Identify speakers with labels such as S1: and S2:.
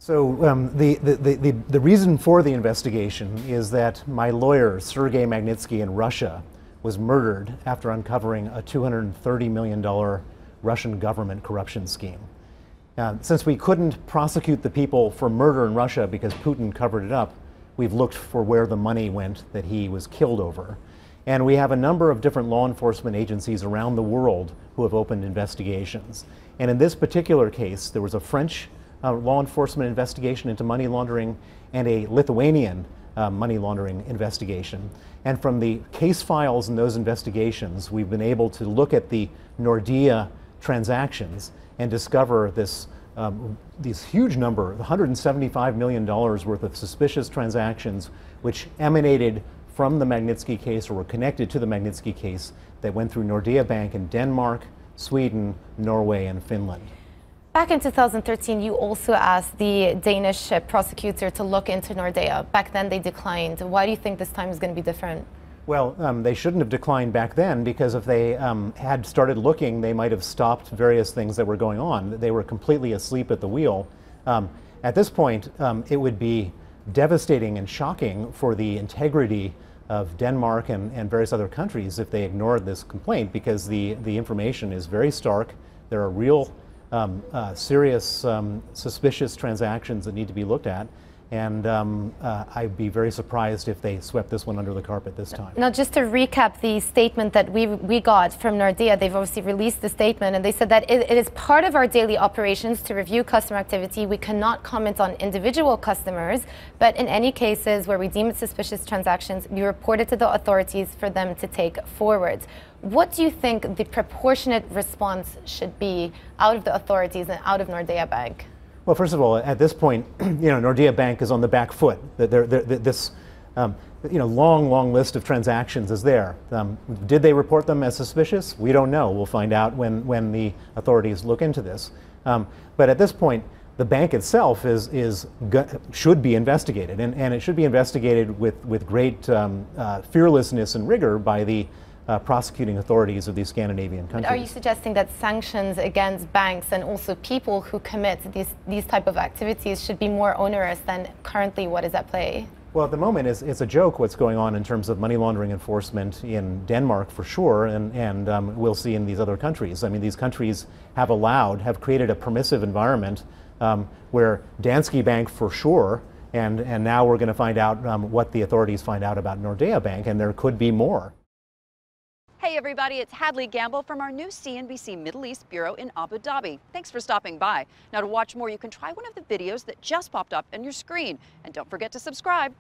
S1: So the reason for the investigation is that my lawyer, Sergei Magnitsky in Russia, was murdered after uncovering a $230 million Russian government corruption scheme. Since we couldn't prosecute the people for murder in Russia because Putin covered it up, we've looked for where the money went that he was killed over. And we have a number of different law enforcement agencies around the world who have opened investigations. And in this particular case, there was a French law enforcement investigation into money laundering and a Lithuanian money laundering investigation. And from the case files in those investigations, we've been able to look at the Nordea transactions and discover this huge number, $175 million worth of suspicious transactions, which emanated from the Magnitsky case or were connected to the Magnitsky case that went through Nordea Bank in Denmark, Sweden, Norway, and Finland.
S2: Back in 2013, you also asked the Danish prosecutor to look into Nordea. Back then they declined. Why do you think this time is going to be different?
S1: Well, they shouldn't have declined back then, because if they had started looking, they might have stopped various things that were going on. They were completely asleep at the wheel. At this point, it would be devastating and shocking for the integrity of Denmark and various other countries if they ignored this complaint, because the information is very stark. There are real serious suspicious transactions that need to be looked at. And I'd be very surprised if they swept this one under the carpet this time.
S2: Now, just to recap the statement that we got from Nordea, they've obviously released the statement, and they said that it is part of our daily operations to review customer activity. We cannot comment on individual customers, but in any cases where we deem it suspicious transactions, we report it to the authorities for them to take forward. What do you think the proportionate response should be out of the authorities and out of Nordea Bank?
S1: Well, first of all, at this point, Nordea Bank is on the back foot. This long list of transactions is there. Did they report them as suspicious? We don't know. We'll find out when the authorities look into this. But at this point, the bank itself should be investigated, and it should be investigated with great fearlessness and rigor by the prosecuting authorities of these Scandinavian countries.
S2: Are you suggesting that sanctions against banks and also people who commit these type of activities should be more onerous than currently what is at play?
S1: Well, at the moment, it's a joke what's going on in terms of money laundering enforcement in Denmark for sure, and we'll see in these other countries. I mean, these countries have created a permissive environment where Danske Bank for sure, and now we're going to find out what the authorities find out about Nordea Bank, and there could be more.
S3: Hey everybody, it's Hadley Gamble from our new CNBC Middle East Bureau in Abu Dhabi. Thanks for stopping by. Now, to watch more, you can try one of the videos that just popped up on your screen. And don't forget to subscribe.